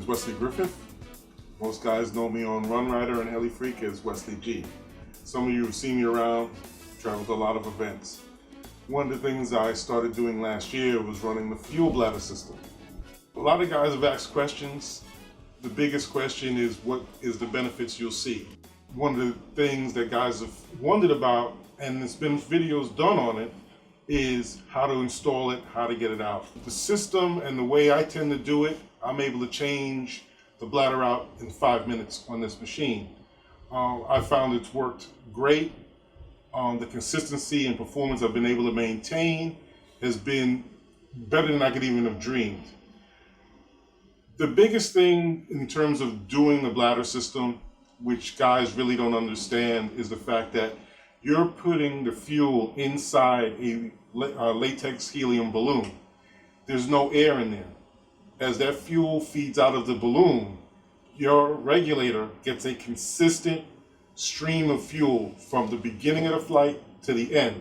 Wesley Griffith. Most guys know me on Run Rider and Heli Freak as Wesley G. Some of you have seen me around, traveled to a lot of events. One of the things I started doing last year was running the fuel bladder system. A lot of guys have asked questions. The biggest question is, what is the benefits you'll see? One of the things that guys have wondered about, and there's been videos done on it, is how to install it, how to get it out. The system and the way I tend to do it, I'm able to change the bladder out in 5 minutes on this machine. I found it's worked great. The consistency and performance I've been able to maintain has been better than I could even have dreamed. The biggest thing in terms of doing the bladder system, which guys really don't understand, is the fact that you're putting the fuel inside a latex helium balloon. There's no air in there. As that fuel feeds out of the balloon, your regulator gets a consistent stream of fuel from the beginning of the flight to the end.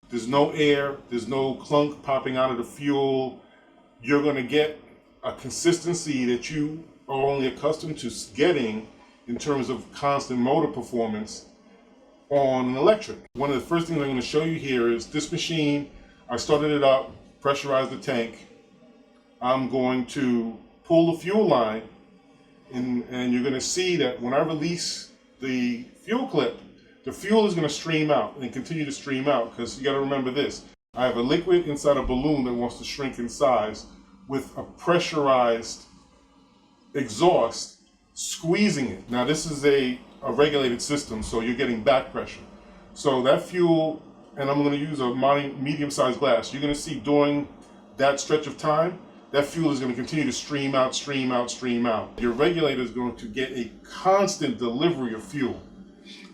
There's no air, there's no clunk popping out of the fuel. You're going to get a consistency that you are only accustomed to getting in terms of constant motor performance on an electric. One of the first things I'm going to show you here is this machine. I started it up, pressurized the tank. I'm going to pull the fuel line, and you're going to see that when I release the fuel clip, the fuel is going to stream out and continue to stream out, because you got to remember this. I have a liquid inside a balloon that wants to shrink in size with a pressurized exhaust squeezing it. Now this is a regulated system, so you're getting back pressure. So that fuel, and I'm going to use a medium-sized glass, you're going to see during that stretch of time, that fuel is going to continue to stream out, stream out, stream out. Your regulator is going to get a constant delivery of fuel.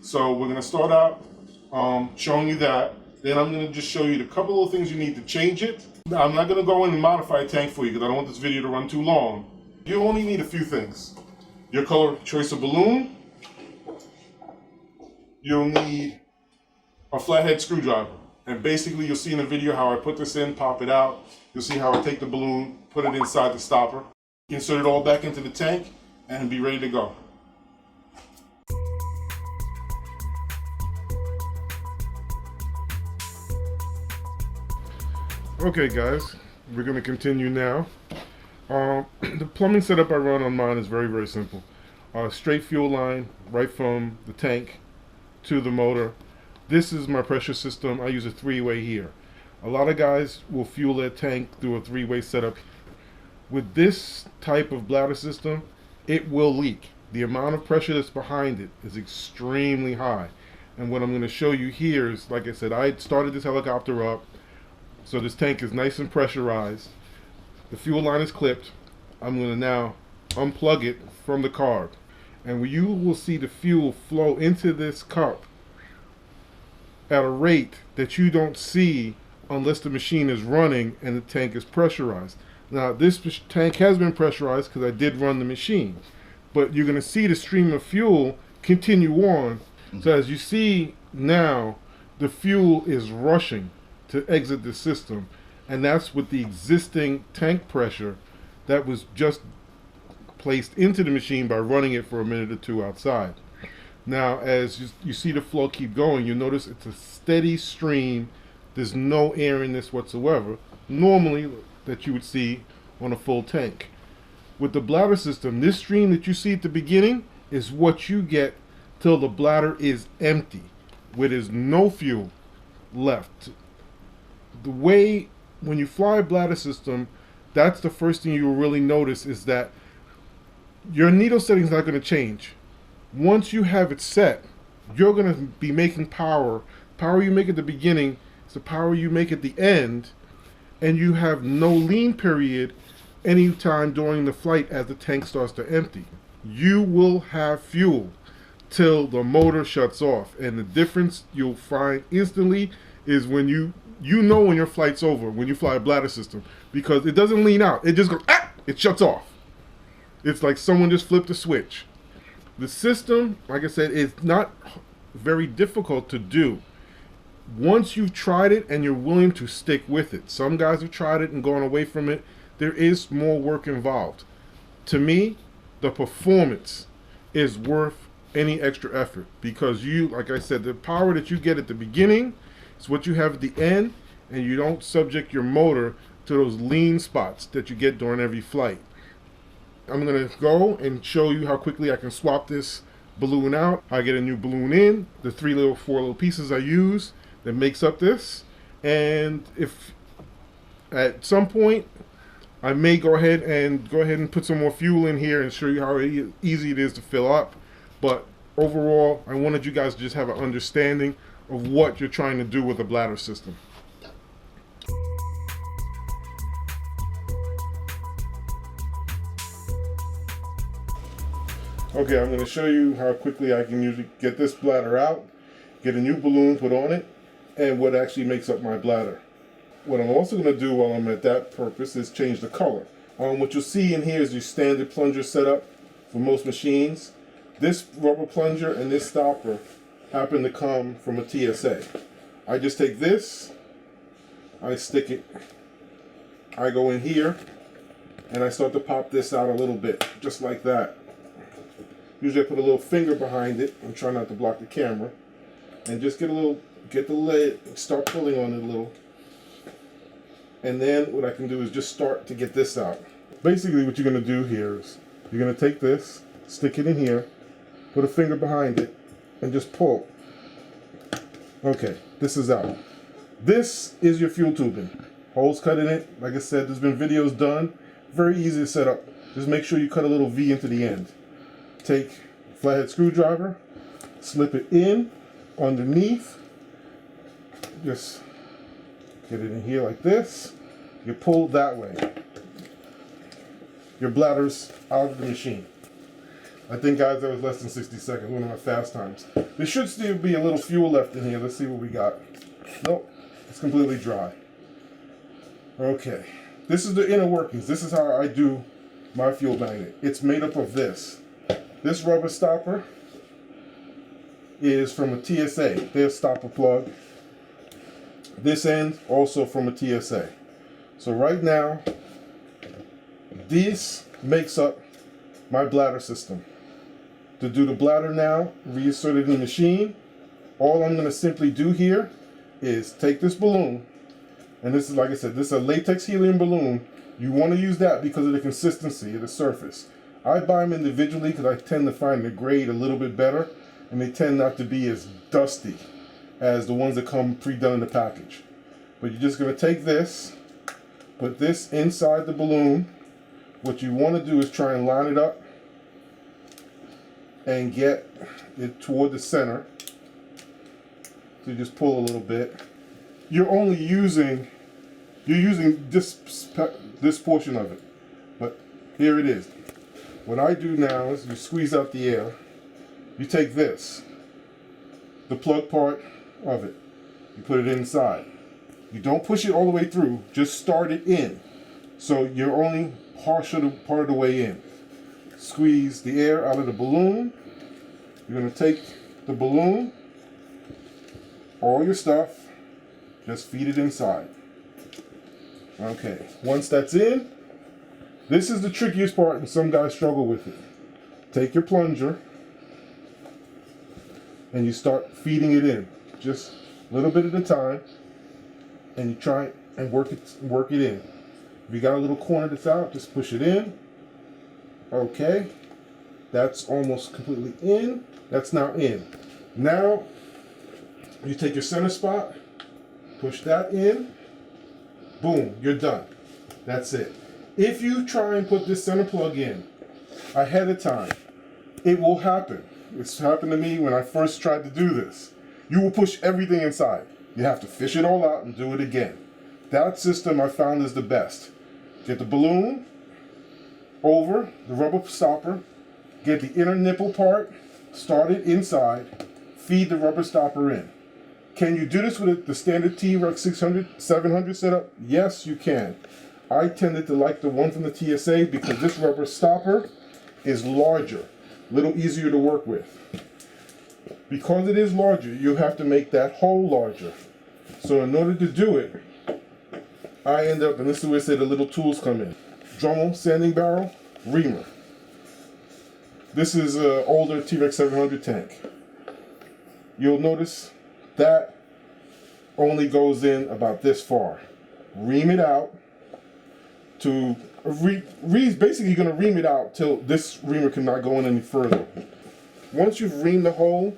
So we're going to start out showing you that. Then I'm going to just show you the couple of things you need to change it. Now, I'm not going to go in and modify a tank for you because I don't want this video to run too long. You only need a few things. Your color choice of balloon. You'll need a flathead screwdriver. And basically you'll see in the video how I put this in, pop it out. You'll see how I take the balloon, put it inside the stopper, insert it all back into the tank, and be ready to go. Okay guys, we're going to continue now. The plumbing setup I run on mine is very simple. Straight fuel line right from the tank to the motor. This is my pressure system. I use a three-way here. A lot of guys will fuel their tank through a three-way setup. With this type of bladder system, it will leak. The amount of pressure that's behind it is extremely high. And what I'm going to show you here is, like I said, I started this helicopter up, so this tank is nice and pressurized. The fuel line is clipped. I'm going to now unplug it from the carb. And you will see the fuel flow into this cup at a rate that you don't see unless the machine is running and the tank is pressurized. Now this tank has been pressurized because I did run the machine, but you're going to see the stream of fuel continue on. So as you see now, the fuel is rushing to exit the system, and that's with the existing tank pressure that was just placed into the machine by running it for a minute or two outside. Now as you see the flow keep going, you notice it's a steady stream. There's no air in this whatsoever, normally that you would see on a full tank. With the bladder system, this stream that you see at the beginning is what you get till the bladder is empty, where there's no fuel left. The way when you fly a bladder system, that's the first thing you will really notice, is that your needle setting is not going to change. Once you have it set, you're going to be making power. Power you make at the beginning is the power you make at the end, and you have no lean period anytime during the flight as the tank starts to empty. You will have fuel till the motor shuts off, and the difference you'll find instantly is when you know when your flight's over, when you fly a bladder system, because it doesn't lean out. It just goes, it shuts off. It's like someone just flipped a switch. The system, like I said, is not very difficult to do once you've tried it and you're willing to stick with it. Some guys have tried it and gone away from it. There is more work involved. To me, the performance is worth any extra effort, because you, like I said, the power that you get at the beginning is what you have at the end, and you don't subject your motor to those lean spots that you get during every flight. I'm going to go and show you how quickly I can swap this balloon out. I get a new balloon in, the four little pieces I use that makes up this, and if at some point I may go ahead and put some more fuel in here and show you how easy it is to fill up. But overall, I wanted you guys to just have an understanding of what you're trying to do with a bladder system. Okay, I'm going to show you how quickly I can usually get this bladder out, get a new balloon put on it, and what actually makes up my bladder. What I'm also going to do while I'm at that purpose is change the color. What you'll see in here is your standard plunger setup for most machines. This rubber plunger and this stopper happen to come from a TSA. I just take this, I stick it, I go in here, and I start to pop this out a little bit, just like that. Usually I put a little finger behind it and try not to block the camera, and just get the lid, start pulling on it a little. And then what I can do is just start to get this out. Basically what you're going to do here is you're going to take this, stick it in here, put a finger behind it, and just pull. Okay, this is out. This is your fuel tubing. Holes cut in it. Like I said, there's been videos done. Very easy to set up. Just make sure you cut a little V into the end. Take a flathead screwdriver, slip it in underneath. Just get it in here like this. You pull that way. Your bladder's out of the machine. I think, guys, that was less than 60 seconds, one of my fast times. There should still be a little fuel left in here. Let's see what we got. Nope, it's completely dry. Okay, this is the inner workings. This is how I do my fuel magnet. It's made up of this. This rubber stopper is from a TSA. There's stopper plug. This end also from a TSA. So right now, this makes up my bladder system. To do the bladder now, reinsert it in the machine. All I'm going to simply do here is take this balloon, and this is, like I said, this is a latex helium balloon. You want to use that because of the consistency of the surface. I buy them individually because I tend to find the grade a little bit better, and they tend not to be as dusty as the ones that come pre-done in the package. But you're just going to take this, put this inside the balloon. What you want to do is try and line it up and get it toward the center. So you just pull a little bit. You're using this portion of it, but here it is. What I do now is you squeeze out the air. You take this, the plug part of it, you put it inside. You don't push it all the way through, just start it in. So you're only part of the way in. Squeeze the air out of the balloon. You're going to take the balloon, all your stuff, just feed it inside. Okay, once that's in, this is the trickiest part, and some guys struggle with it. Take your plunger and you start feeding it in, just a little bit at a time, and you try and work it in. If you got a little corner that's out, just push it in. Okay, that's almost completely in. That's now in. Now you take your center spot, push that in, boom, you're done. That's it. If you try and put this center plug in ahead of time, it will happen. It's happened to me when I first tried to do this. You will push everything inside. You have to fish it all out and do it again. That system I found is the best. Get the balloon over the rubber stopper, get the inner nipple part, start it inside, feed the rubber stopper in. Can you do this with the standard T-Rex 600, 700 setup? Yes, you can. I tended to like the one from the TSA because this rubber stopper is larger, a little easier to work with. Because it is larger, you have to make that hole larger. So in order to do it, I end up, and this is where I say the little tools come in. Dremel, sanding barrel, reamer. This is an older T-Rex 700 tank. You'll notice that only goes in about this far. Ream it out to Reed's basically going to ream it out till this reamer cannot go in any further. Once you've reamed the hole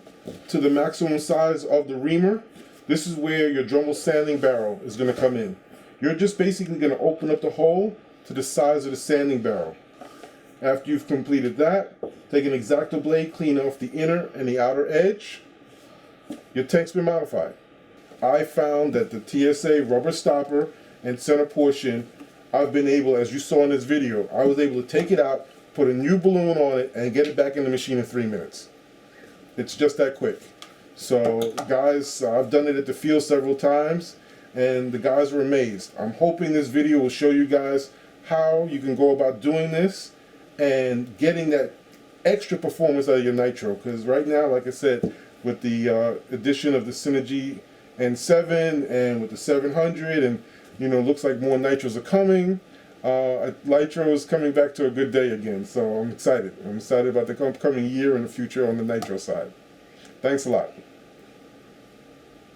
to the maximum size of the reamer, this is where your Dremel sanding barrel is going to come in. You're just basically going to open up the hole to the size of the sanding barrel. After you've completed that, take an X-Acto blade, clean off the inner and the outer edge. Your tank's been modified. I found that the TSA rubber stopper and center portion, I've been able, as you saw in this video, I was able to take it out, put a new balloon on it, and get it back in the machine in 3 minutes. It's just that quick. So guys, I've done it at the field several times, and the guys were amazed. I'm hoping this video will show you guys how you can go about doing this and getting that extra performance out of your nitro. Because right now, like I said, with the addition of the Synergy N7 and with the 700, and you know, looks like more nitros are coming. Nitro is coming back to a good day again, so I'm excited. I'm excited about the upcoming year and the future on the nitro side. Thanks a lot.